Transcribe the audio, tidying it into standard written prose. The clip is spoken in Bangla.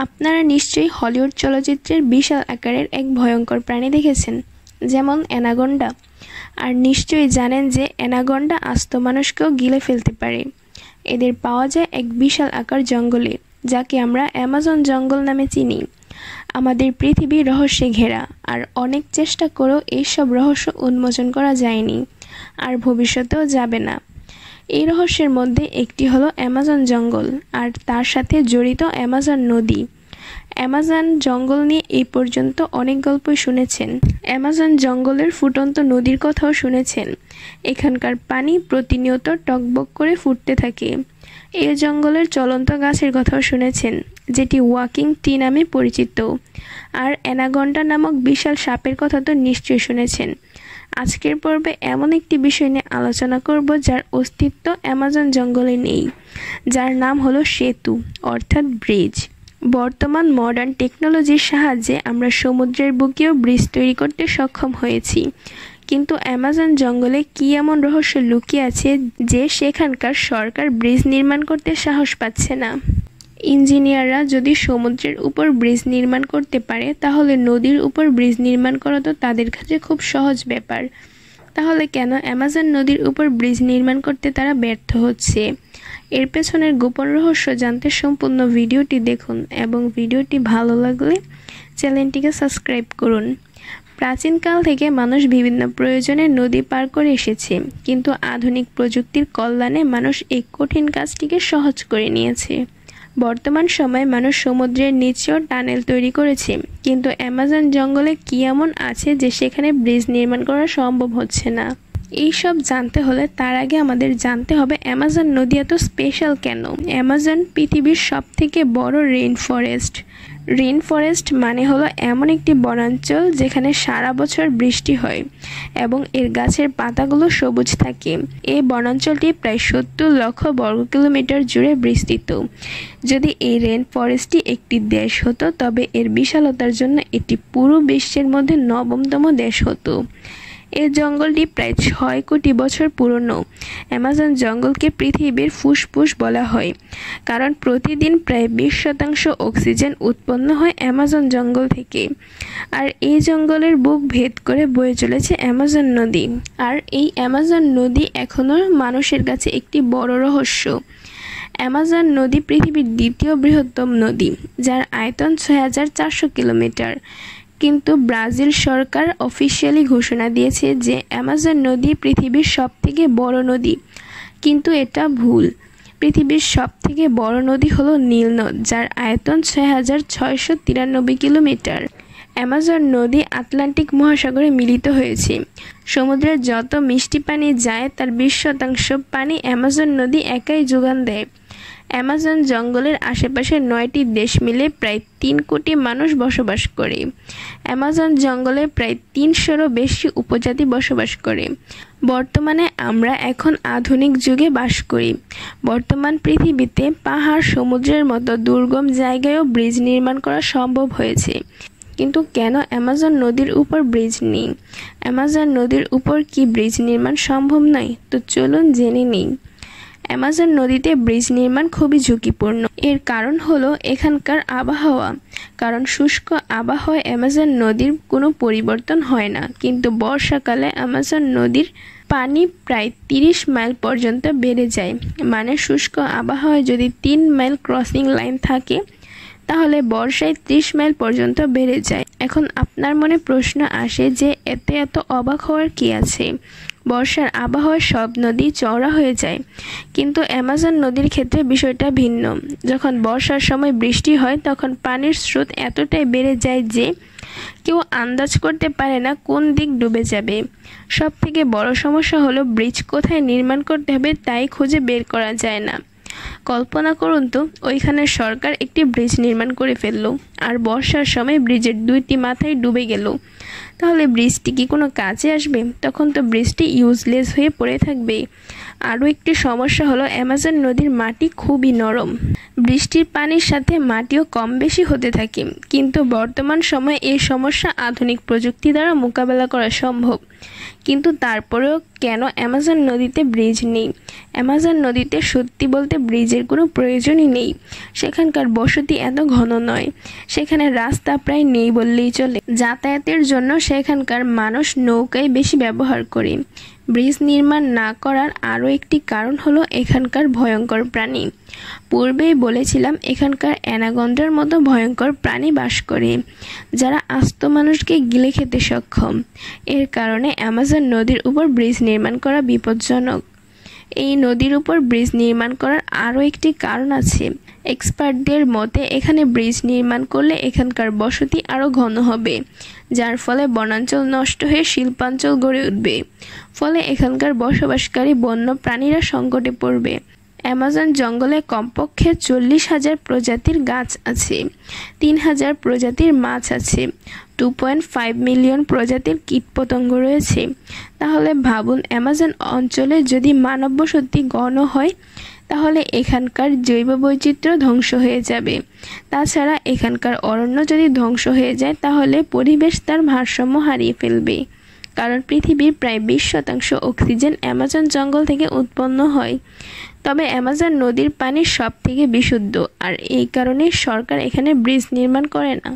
আপনারা নিশ্চয়ই হলিউড চলচ্চিত্রের বিশাল আকারের এক ভয়ঙ্কর প্রাণী দেখেছেন, যেমন অ্যানাকোন্ডা। আর নিশ্চয়ই জানেন যে অ্যানাকোন্ডা আস্ত মানুষকেও গিলে ফেলতে পারে। এদের পাওয়া যায় এক বিশাল আকার জঙ্গলে, যাকে আমরা অ্যামাজন জঙ্গল নামে চিনি। আমাদের পৃথিবী রহস্যে ঘেরা, আর অনেক চেষ্টা করেও এইসব রহস্য উন্মোচন করা যায়নি, আর ভবিষ্যতেও যাবে না। এই রহস্যের মধ্যে একটি হলো অ্যামাজন জঙ্গল, আর তার সাথে জড়িত অ্যামাজন নদী। অ্যামাজন জঙ্গল নিয়ে এই পর্যন্ত অনেক গল্পই শুনেছেন। অ্যামাজন জঙ্গলের ফুটন্ত নদীর কথাও শুনেছেন। এখানকার পানি প্রতিনিয়ত টকবক করে ফুটতে থাকে। এই জঙ্গলের চলন্ত গাছের কথাও শুনেছেন, যেটি ওয়াকিং ট্রি নামে পরিচিত। আর অ্যানাকোন্ডা নামক বিশাল সাপের কথা তো নিশ্চয়ই শুনেছেন। আজকের পর্বে এমন একটি বিষয় নিয়ে আলোচনা করব যার অস্তিত্ব অ্যামাজন জঙ্গলে নেই, যার নাম হলো সেতু, অর্থাৎ ব্রিজ। বর্তমান মডার্ন টেকনোলজির সাহায্যে আমরা সমুদ্রের বুকেও ব্রিজ তৈরি করতে সক্ষম হয়েছি, কিন্তু অ্যামাজন জঙ্গলে কী এমন রহস্য লুকিয়ে আছে যে সেখানকার সরকার ব্রিজ নির্মাণ করতে সাহস পাচ্ছে না। ইঞ্জিনিয়াররা যদি সমুদ্রের উপর ব্রিজ নির্মাণ করতে পারে, তাহলে নদীর উপর ব্রিজ নির্মাণ করা তো তাদের কাছে খুব সহজ ব্যাপার। তাহলে কেন অ্যামাজন নদীর উপর ব্রিজ নির্মাণ করতে তারা ব্যর্থ হচ্ছে? এর পেছনের গোপন রহস্য জানতে সম্পূর্ণ ভিডিওটি দেখুন, এবং ভিডিওটি ভালো লাগলে চ্যানেলটিকে সাবস্ক্রাইব করুন। প্রাচীনকাল থেকে মানুষ বিভিন্ন প্রয়োজনে নদী পার করে এসেছে, কিন্তু আধুনিক প্রযুক্তির কল্যাণে মানুষ এই কঠিন কাজটিকে সহজ করে নিয়েছে। বর্তমান সময়ে মানুষ সমুদ্রের নিচেও টানেল তৈরি করেছে, কিন্তু অ্যামাজন জঙ্গলে কী এমন আছে যে সেখানে ব্রিজ নির্মাণ করা সম্ভব হচ্ছে না? এই সব জানতে হলে তার আগে আমাদের জানতে হবে অ্যামাজন নদী এত স্পেশাল কেন। অ্যামাজন পৃথিবীর সবথেকে বড় রেইন ফরেস্ট। রেইন ফরেস্ট মানে হলো এমন একটি বনাঞ্চল যেখানে সারা বছর বৃষ্টি হয় এবং এর গাছের পাতাগুলো সবুজ থাকে। এই বনাঞ্চলটি প্রায় 70 লক্ষ বর্গ কিলোমিটার জুড়ে বিস্তৃত। যদি এই রেইন ফরেস্টটি একটি দেশ হতো, তবে এর বিশালতার জন্য এটি পুরো বিশ্বের মধ্যে 9তম দেশ হতো। এই জঙ্গলটি প্রায় 6 কোটি বছর পুরনো। অ্যামাজন জঙ্গলকে পৃথিবীর ফুসফুস বলা হয়, কারণ প্রতিদিন প্রায় 20% অক্সিজেন উৎপন্ন হয় অ্যামাজন জঙ্গল থেকে। আর এই জঙ্গলের বুক ভেদ করে বয়ে চলেছে অ্যামাজন নদী। আর এই অ্যামাজন নদী এখনও মানুষের কাছে একটি বড় রহস্য। অ্যামাজন নদী পৃথিবীর দ্বিতীয় বৃহত্তম নদী, যার আয়তন 6400 কিলোমিটার। কিন্তু ব্রাজিল সরকার অফিসিয়ালি ঘোষণা দিয়েছে যে অ্যামাজন নদী পৃথিবীর সবথেকে বড় নদী, কিন্তু এটা ভুল। পৃথিবীর সবথেকে বড় নদী হলো নীল নদ, যার আয়তন 6693 কিলোমিটার। অ্যামাজন নদী আটলান্টিক মহাসাগরে মিলিত হয়েছে। সমুদ্রের যত মিষ্টি পানি যায় তার 20% পানি অ্যামাজন নদী একাই যোগান দেয়। অ্যামাজন জঙ্গলের আশেপাশে 9টি দেশ মিলে প্রায় 3 কোটি মানুষ বসবাস করে। অ্যামাজন জঙ্গলে প্রায় 300-এরও বেশি উপজাতি বসবাস করে। বর্তমানে আমরা এখন আধুনিক যুগে বাস করি। বর্তমান পৃথিবীতে পাহাড়, সমুদ্রের মতো দুর্গম জায়গায়ও ব্রিজ নির্মাণ করা সম্ভব হয়েছে, কিন্তু কেন অ্যামাজন নদীর উপর ব্রিজ নেই? অ্যামাজন নদীর উপর কি ব্রিজ নির্মাণ সম্ভব নয়? তো চলুন জেনে নিই। অ্যামাজন নদীতে ব্রিজ নির্মাণ খুবই ঝুঁকিপূর্ণ। এর কারণ হলো এখানকার আবহাওয়া। কারণ শুষ্ক আবহাওয়ায় অ্যামাজন নদীর কোনো পরিবর্তন হয় না, কিন্তু বর্ষাকালে অ্যামাজন নদীর পানি প্রায় 30 মাইল পর্যন্ত বেড়ে যায়। মানে শুষ্ক আবহাওয়ায় যদি 3 মাইল ক্রসিং লাইন থাকে, তাহলে বর্ষায় 30 মাইল পর্যন্ত বেড়ে যায়। এখন আপনার মনে প্রশ্ন আসে যে এতে এত অবাক হওয়ার কি আছে? বর্ষার আবহাওয়ায় সব নদী চওড়া হয়ে যায়, কিন্তু অ্যামাজন নদীর ক্ষেত্রে বিষয়টা ভিন্ন। যখন বর্ষার সময় বৃষ্টি হয়, তখন পানির স্রোত এতটাই বেড়ে যায় যে কেউ আন্দাজ করতে পারে না কোন দিক ডুবে যাবে। সবথেকে বড় সমস্যা হলো ব্রিজ কোথায় নির্মাণ করতে হবে তাই খুঁজে বের করা যায় না। কল্পনা করুন তো, ওইখানে সরকার একটি ব্রিজ নির্মাণ করে ফেললো, আর বর্ষার সময় ব্রিজের 2টি মাথায় ডুবে গেল। তাহলে ব্রিজটি কি কোনো কাজে আসবে? তখন তো ব্রিজটি ইউজলেস হয়ে পড়ে থাকবে। আরও একটি সমস্যা হলো অ্যামাজন নদীর মাটি খুবই নরম। বৃষ্টির পানির সাথে মাটিও কম বেশি হতে থাকে, কিন্তু বর্তমান সময়ে এই সমস্যা আধুনিক প্রযুক্তি দ্বারা মোকাবেলা করা সম্ভব। কিন্তু তারপরেও কেন অ্যামাজন নদীতে ব্রিজ নেই? অ্যামাজন নদীতে সত্যি বলতে ব্রিজের কোনো প্রয়োজনই নেই। সেখানকার বসতি এত ঘন নয়, সেখানে রাস্তা প্রায় নেই বললেই চলে। যাতায়াতের জন্য সেখানকার মানুষ নৌকায় বেশি ব্যবহার করে। ব্রিজ নির্মাণ না করার আরও একটি কারণ হলো এখানকার ভয়ঙ্কর প্রাণী। পূর্বেই বলেছিলাম এখানকার অ্যানাকন্ডার মতো ভয়ঙ্কর প্রাণী বাস করে, যারা আস্ত মানুষকে গিলে খেতে সক্ষম। এর কারণে অ্যামাজন নদীর উপর ব্রিজ নির্মাণ করা বিপজ্জনক। এই নদীর উপর ব্রিজ নির্মাণ করার আরও একটি কারণ আছে। এক্সপার্টদের মতে এখানে ব্রিজ নির্মাণ করলে এখানকার বসতি আরও ঘন হবে, যার ফলে বনাঞ্চল নষ্ট হয়ে শিল্পাঞ্চল গড়ে উঠবে। ফলে এখানকার বসবাসকারী বন্য প্রাণীরা সংকটে পড়বে। অ্যামাজন জঙ্গলে কমপক্ষে 40,000 প্রজাতির গাছ আছে, 3,000 প্রজাতির মাছ আছে, 2.5 মিলিয়ন প্রজাতির কীটপতঙ্গ রয়েছে। তাহলে ভাবুন, অ্যামাজন অঞ্চলে যদি মানব বসতি ঘন হয় তাহলে এখানকার জৈব বৈচিত্র্য ধ্বংস হয়ে যাবে। তাছাড়া এখানকার অরণ্য যদি ধ্বংস হয়ে যায় তাহলে পরিবেশ তার ভারসাম্য হারিয়ে ফেলবে, কারণ পৃথিবীর প্রায় 20% অক্সিজেন অ্যামাজন জঙ্গল থেকে উৎপন্ন হয়। তবে অ্যামাজন নদীর পানি সব থেকে বিশুদ্ধ, আর এই কারণেই সরকার এখানে ব্রিজ নির্মাণ করে না।